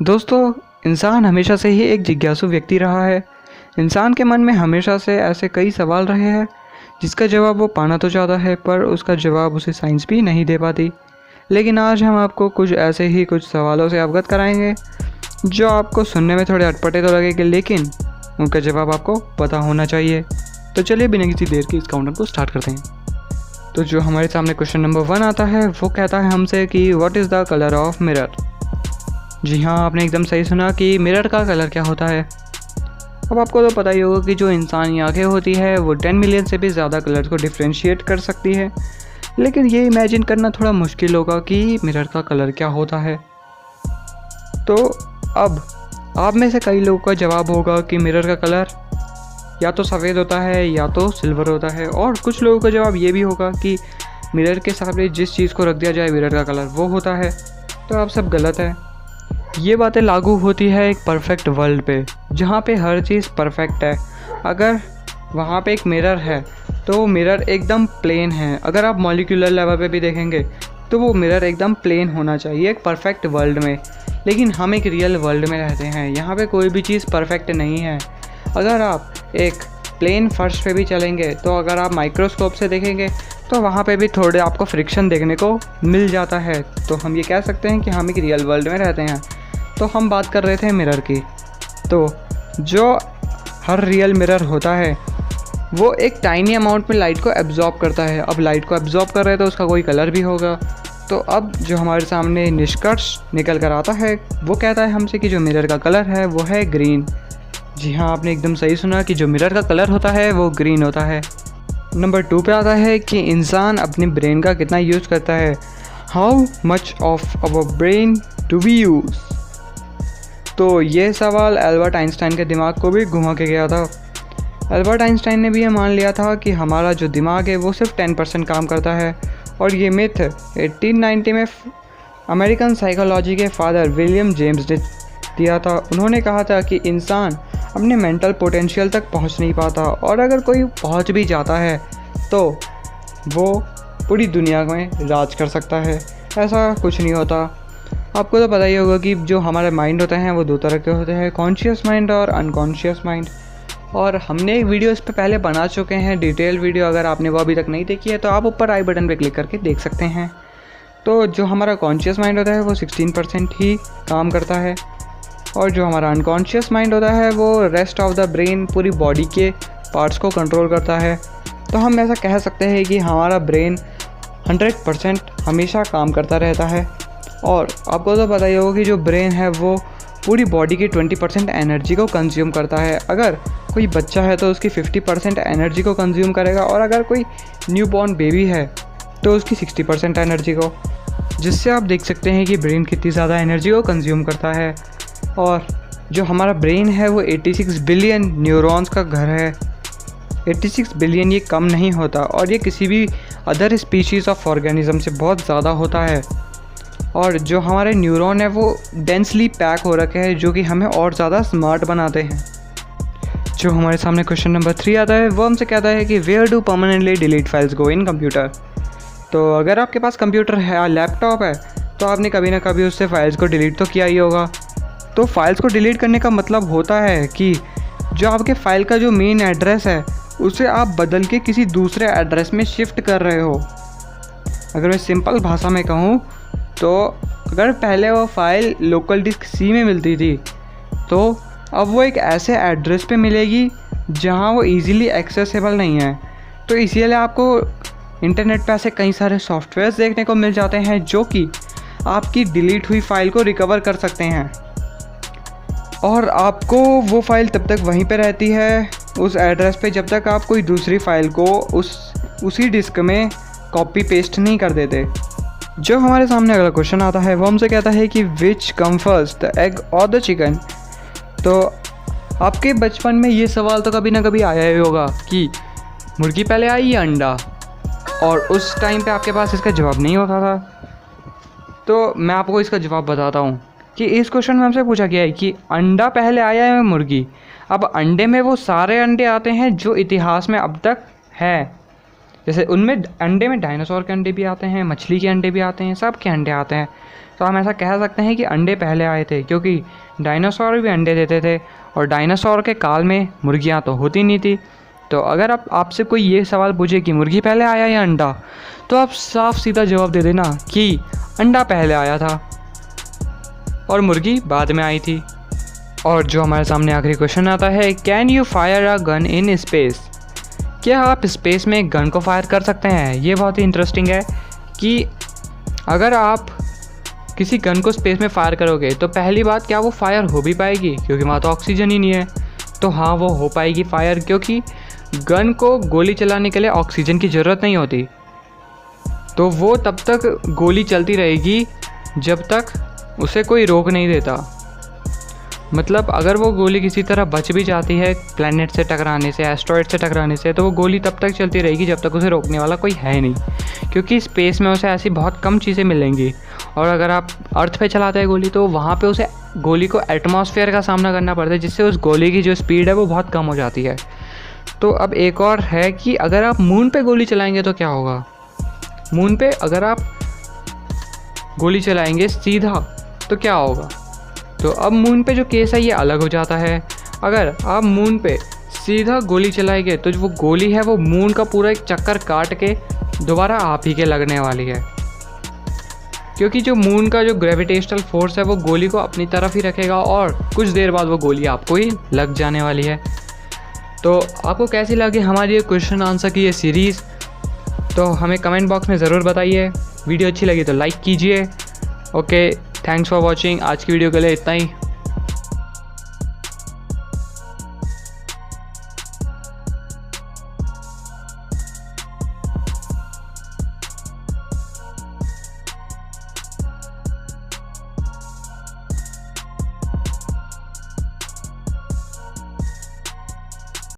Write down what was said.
दोस्तों, इंसान हमेशा से ही एक जिज्ञासु व्यक्ति रहा है। इंसान के मन में हमेशा से ऐसे कई सवाल रहे हैं जिसका जवाब वो पाना तो चाहता है, पर उसका जवाब उसे साइंस भी नहीं दे पाती। लेकिन आज हम आपको कुछ ऐसे ही कुछ सवालों से अवगत कराएंगे जो आपको सुनने में थोड़े अटपटे तो लगेंगे, लेकिन उनका जवाब आपको पता होना चाहिए। तो चलिए बिना किसी देर के इस काउंटर को स्टार्ट करते हैं। तो जो हमारे सामने क्वेश्चन नंबर 1 आता है वो कहता है हमसे कि what is the colour of mirror. जी हाँ, आपने एकदम सही सुना कि मिरर का कलर क्या होता है। अब आपको तो पता ही होगा कि जो इंसानी आंखें होती है वो 10 मिलियन से भी ज़्यादा कलर को डिफ्रेंशिएट कर सकती है, लेकिन ये इमेजिन करना थोड़ा मुश्किल होगा कि मिरर का कलर क्या होता है। तो अब आप में से कई लोगों का जवाब होगा कि मिरर का कलर या तो सफ़ेद होता है या तो सिल्वर होता है, और कुछ लोगों का जवाब ये भी होगा कि मिरर के सामने जिस चीज़ को रख दिया जाए मिरर का कलर वो होता है। तो आप सब गलत है। ये बातें लागू होती है एक परफेक्ट वर्ल्ड पे, जहाँ पे हर चीज़ परफेक्ट है। अगर वहाँ पे एक मिरर है तो वो मिरर एकदम प्लेन है। अगर आप मॉलिक्यूलर लेवल पे भी देखेंगे तो वो मिरर एकदम प्लेन होना चाहिए एक परफेक्ट वर्ल्ड में। लेकिन हम एक रियल वर्ल्ड में रहते हैं, यहाँ पे कोई भी चीज़ परफेक्ट नहीं है। अगर आप एक प्लेन फर्श पे भी चलेंगे तो अगर आप माइक्रोस्कोप से देखेंगे तो वहाँ पे भी थोड़े आपको फ्रिक्शन देखने को मिल जाता है। तो हम ये कह सकते हैं कि हम एक रियल वर्ल्ड में रहते हैं। तो हम बात कर रहे थे मिरर की। तो जो हर रियल मिरर होता है वो एक टाइनी अमाउंट में लाइट को एब्जॉर्ब करता है। अब लाइट को एब्जॉर्ब कर रहे हैं तो उसका कोई कलर भी होगा। तो अब जो हमारे सामने निष्कर्ष निकल कर आता है वो कहता है हमसे कि जो मिरर का कलर है वो है ग्रीन। जी हाँ, आपने एकदम सही सुना कि जो मिरर का कलर होता है वो ग्रीन होता है। नंबर 2 पे आता है कि इंसान अपने ब्रेन का कितना यूज़ करता है। How much of our brain do we use. तो ये सवाल एल्बर्ट आइंस्टाइन के दिमाग को भी घुमा के गया था। एल्बर्ट आइंस्टाइन ने भी ये मान लिया था कि हमारा जो दिमाग है वो सिर्फ 10% काम करता है, और ये मिथ 1890 में अमेरिकन साइकोलॉजी के फादर विलियम जेम्स ने दिया था। उन्होंने कहा था कि इंसान अपने मेंटल पोटेंशियल तक पहुंच नहीं पाता, और अगर कोई पहुंच भी जाता है तो वो पूरी दुनिया में राज कर सकता है। ऐसा कुछ नहीं होता। आपको तो पता ही होगा कि जो हमारे माइंड होते हैं वो 2 तरह के होते हैं, कॉन्शियस माइंड और अनकॉन्शियस माइंड। और हमने एक वीडियो इस पे पहले बना चुके हैं, डिटेल वीडियो। अगर आपने वो अभी तक नहीं देखी है तो आप ऊपर आई बटन पे क्लिक करके देख सकते हैं। तो जो हमारा कॉन्शियस माइंड होता है वो 16% ही काम करता है, और जो हमारा अनकॉन्शियस माइंड होता है वो रेस्ट ऑफ द ब्रेन, पूरी बॉडी के पार्ट्स को कंट्रोल करता है। तो हम ऐसा कह सकते हैं कि हमारा ब्रेन 100% हमेशा काम करता रहता है। और आपको तो पता ही होगा कि जो ब्रेन है वो पूरी बॉडी की 20% एनर्जी को कंज्यूम करता है। अगर कोई बच्चा है तो उसकी 50% एनर्जी को कंज्यूम करेगा, और अगर कोई न्यू बॉर्न बेबी है तो उसकी 60% एनर्जी को, जिससे आप देख सकते हैं कि ब्रेन कितनी ज़्यादा एनर्जी को कंज्यूम करता है। और जो हमारा ब्रेन है वो 86 बिलियन न्यूरॉन्स का घर है। 86 बिलियन ये कम नहीं होता, और ये किसी भी अदर स्पीशीज़ ऑफ ऑर्गेनिज्म से बहुत ज़्यादा होता है। और जो हमारे न्यूरॉन है वो डेंसली पैक हो रखे हैं, जो कि हमें और ज़्यादा स्मार्ट बनाते हैं। जो हमारे सामने क्वेश्चन नंबर 3 आता है वो हमसे कहता है कि where do permanently delete files go in computer. तो अगर आपके पास कंप्यूटर है या लैपटॉप है तो आपने कभी ना कभी उससे फाइल्स को डिलीट तो किया ही होगा। तो फाइल्स को डिलीट करने का मतलब होता है कि जो आपके फ़ाइल का जो मेन एड्रेस है उसे आप बदल के किसी दूसरे एड्रेस में शिफ्ट कर रहे हो। अगर मैं सिंपल भाषा में कहूँ तो अगर पहले वो फाइल लोकल डिस्क सी में मिलती थी तो अब वो एक ऐसे एड्रेस पे मिलेगी जहाँ वो इजीली एक्सेसिबल नहीं है। तो इसीलिए आपको इंटरनेट पे ऐसे कई सारे सॉफ्टवेयर्स देखने को मिल जाते हैं जो कि आपकी डिलीट हुई फ़ाइल को रिकवर कर सकते हैं, और आपको वो फ़ाइल तब तक वहीं पे रहती है उस एड्रेस पे जब तक आप कोई दूसरी फ़ाइल को उसी डिस्क में कॉपी पेस्ट नहीं कर देते। जो हमारे सामने अगला क्वेश्चन आता है वो हमसे कहता है कि विच कम फर्स्ट, द एग और द चिकन। तो आपके बचपन में ये सवाल तो कभी ना कभी आया ही होगा कि मुर्गी पहले आई या अंडा, और उस टाइम पे आपके पास इसका जवाब नहीं होता था। तो मैं आपको इसका जवाब बताता हूँ कि इस क्वेश्चन में हमसे पूछा गया है कि अंडा पहले आया है मुर्गी। अब अंडे में वो सारे अंडे आते हैं जो इतिहास में अब तक है। जैसे उनमें अंडे में डायनासोर के अंडे भी आते हैं, मछली के अंडे भी आते हैं, सब के अंडे आते हैं। तो हम ऐसा कह सकते हैं कि अंडे पहले आए थे, क्योंकि डायनासोर भी अंडे देते थे और डायनासोर के काल में मुर्गियाँ तो होती नहीं थी। तो अगर आपसे कोई ये सवाल पूछे कि मुर्गी पहले आया या अंडा, तो आप साफ सीधा जवाब दे देना कि अंडा पहले आया था और मुर्गी बाद में आई थी। और जो हमारे सामने आखिरी क्वेश्चन आता है, can you fire a gun in space? क्या आप स्पेस में एक गन को फायर कर सकते हैं? ये बहुत ही इंटरेस्टिंग है कि अगर आप किसी गन को स्पेस में फायर करोगे तो पहली बात, क्या वो फायर हो भी पाएगी? क्योंकि वहाँ तो ऑक्सीजन ही नहीं है। तो हाँ, वो हो पाएगी फायर, क्योंकि गन को गोली चलाने के लिए ऑक्सीजन की ज़रूरत नहीं होती। तो वो तब तक गोली चलती रहेगी जब तक उसे कोई रोक नहीं देता। मतलब अगर वो गोली किसी तरह बच भी जाती है प्लैनेट से टकराने से, एस्ट्रॉयड से टकराने से, तो वो गोली तब तक चलती रहेगी जब तक उसे रोकने वाला कोई है नहीं, क्योंकि स्पेस में उसे ऐसी बहुत कम चीज़ें मिलेंगी। और अगर आप अर्थ पे चलाते हैं गोली, तो वहाँ पे उसे गोली को एटमॉस्फेयर का सामना करना पड़ता है, जिससे उस गोली की जो स्पीड है वो बहुत कम हो जाती है। तो अब एक और है कि अगर आप मून पे गोली चलाएंगे तो क्या होगा? मून पे अगर आप गोली चलाएंगे सीधा तो क्या होगा? तो अब मून पे जो केस है ये अलग हो जाता है। अगर आप मून पे सीधा गोली चलाएंगे तो जो वो गोली है वो मून का पूरा एक चक्कर काट के दोबारा आप ही के लगने वाली है, क्योंकि जो मून का जो ग्रेविटेशनल फोर्स है वो गोली को अपनी तरफ ही रखेगा और कुछ देर बाद वो गोली आपको ही लग जाने वाली है। तो आपको कैसी लगी हमारी ये क्वेश्चन आंसर की ये सीरीज़? तो हमें कमेंट बॉक्स में ज़रूर बताइए। वीडियो अच्छी लगी तो लाइक कीजिए। Okay, thanks for watching. आज की वीडियो के लिए इतना ही।